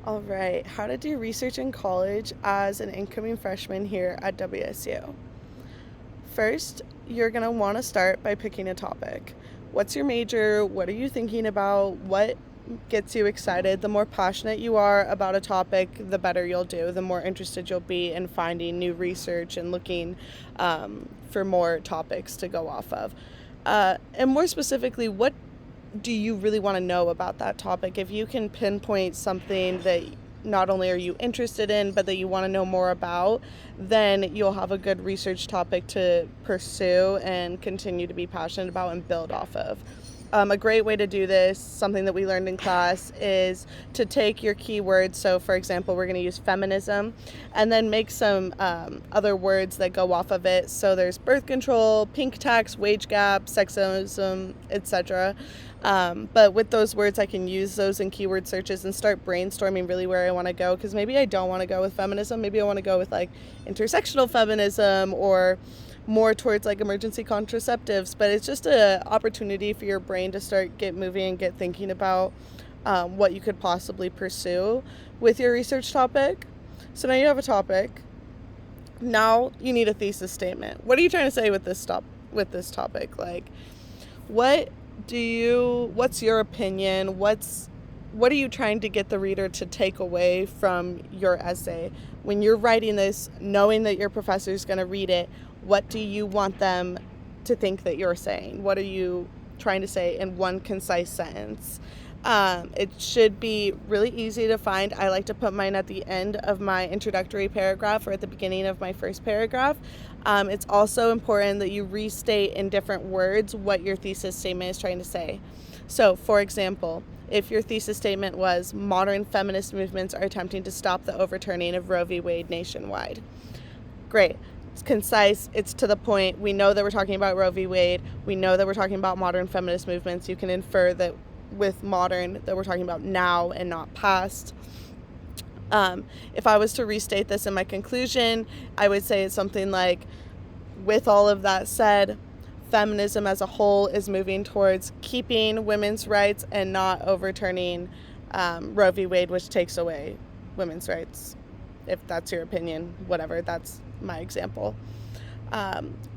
All right, how to do research in college as an incoming freshman here at WSU. First, you're going to want to start by picking a topic. What's your major? What are you thinking about? What gets you excited? The more passionate you are about a topic, the better you'll do, the more interested you'll be in finding new research and looking for more topics to go off of. And more specifically, what do you really want to know about that topic? If you can pinpoint something that not only are you interested in, but that you want to know more about, then you'll have a good research topic to pursue and continue to be passionate about and build off of. A great way to do this, something that we learned in class, is to take your keywords. So, for example, we're going to use feminism and then make some other words that go off of it. So, there's birth control, pink tax, wage gap, sexism, etc. But with those words, I can use those in keyword searches and start brainstorming really where I want to go. Because maybe I don't want to go with feminism. Maybe I want to go with like intersectional feminism or more towards like emergency contraceptives, but it's just an opportunity for your brain to start get moving and get thinking about what you could possibly pursue with your research topic. So now you have a topic. Now you need a thesis statement. What are you trying to say with this topic? Like, what's your opinion? What are you trying to get the reader to take away from your essay? When you're writing this, knowing that your professor is going to read it, what do you want them to think that you're saying? What are you trying to say in one concise sentence? It should be really easy to find. I like to put mine at the end of my introductory paragraph or at the beginning of my first paragraph. It's also important that you restate in different words what your thesis statement is trying to say. So, for example, if your thesis statement was modern feminist movements are attempting to stop the overturning of Roe v. Wade nationwide. Great. It's concise. It's to the point. We know that we're talking about Roe v. Wade. We know that we're talking about modern feminist movements. You can infer that with modern that we're talking about now and not past. If I was to restate this in my conclusion, I would say it's something like, with all of that said, feminism as a whole is moving towards keeping women's rights and not overturning Roe v. Wade, which takes away women's rights. If that's your opinion, whatever, that's my example.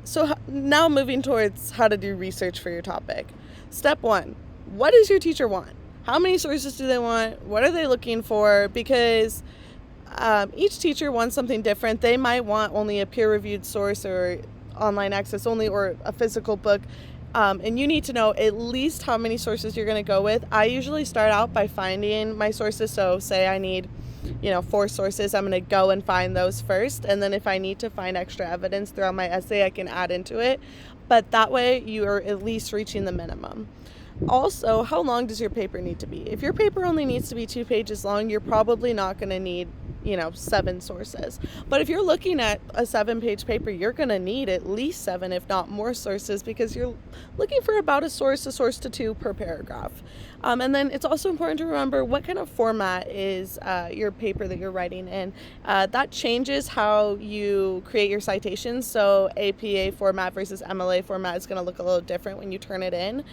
So now moving towards how to do research for your topic. Step 1, what does your teacher want? How many sources do they want? What are they looking for? Because each teacher wants something different. They might want only a peer-reviewed source or online access only or a physical book. And you need to know at least how many sources you're going to go with. I usually start out by finding my sources. So say I need 4 sources, I'm going to go and find those first. And then if I need to find extra evidence throughout my essay, I can add into it. But that way you are at least reaching the minimum. Also, how long does your paper need to be? If your paper only needs to be 2 pages long, you're probably not going to need 7 sources. But if you're looking at a 7-page paper, you're going to need at least 7, if not more sources, because you're looking for about a source to 2 per paragraph. And then it's also important to remember what kind of format is your paper that you're writing in. That changes how you create your citations. So APA format versus MLA format is going to look a little different when you turn it in.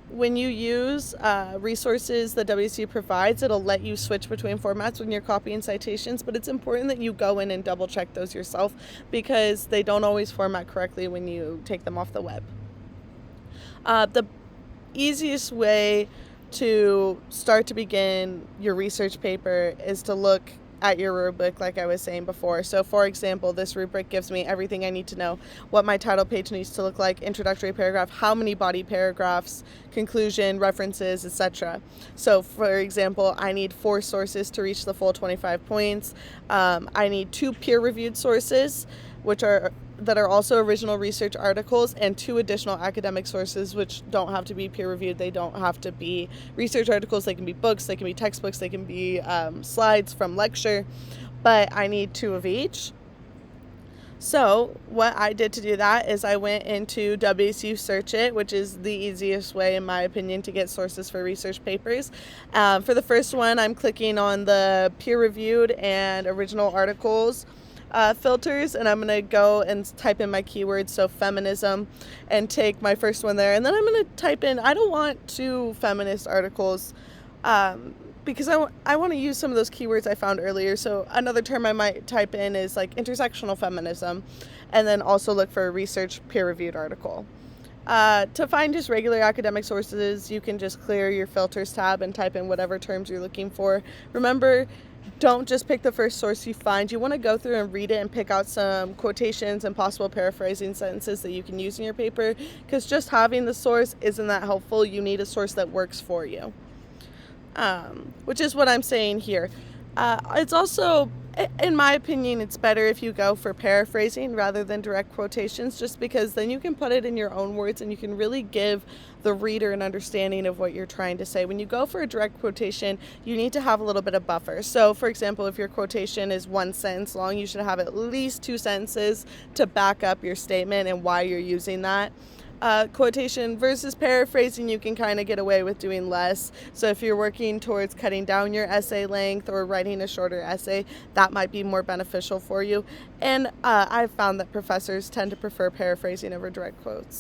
When you use resources that WSU provides, it'll let you switch between formats when you're copying citations, but it's important that you go in and double check those yourself because they don't always format correctly when you take them off the web. The easiest way to start to begin your research paper is to look at your rubric, like I was saying before. So for example, this rubric gives me everything I need to know, what my title page needs to look like, introductory paragraph, how many body paragraphs, conclusion, references, etc. So for example, I need 4 sources to reach the full 25 points. I need 2 peer-reviewed sources, that are also original research articles, and 2 additional academic sources, which don't have to be peer-reviewed. They don't have to be research articles. They can be books, they can be textbooks, they can be slides from lecture, but I need 2 of each. So what I did to do that is I went into WSU Search It, which is the easiest way, in my opinion, to get sources for research papers. For the first one, I'm clicking on the peer-reviewed and original articles filters, and I'm going to go and type in my keywords, so feminism, and take my first one there. And then I'm going to type in, I don't want 2 feminist articles Because I want to use some of those keywords I found earlier. So another term I might type in is like intersectional feminism, and then also look for a research peer-reviewed article. To find just regular academic sources, you can just clear your filters tab and type in whatever terms you're looking for. Remember, don't just pick the first source you find. You want to go through and read it and pick out some quotations and possible paraphrasing sentences that you can use in your paper, because just having the source isn't that helpful. You need a source that works for you, which is what I'm saying here. It's also, in my opinion, it's better if you go for paraphrasing rather than direct quotations, just because then you can put it in your own words and you can really give the reader an understanding of what you're trying to say. When you go for a direct quotation, you need to have a little bit of buffer. So, for example, if your quotation is 1 sentence long, you should have at least 2 sentences to back up your statement and why you're using that. Quotation versus paraphrasing, you can kind of get away with doing less. So if you're working towards cutting down your essay length or writing a shorter essay, that might be more beneficial for you. And I've found that professors tend to prefer paraphrasing over direct quotes.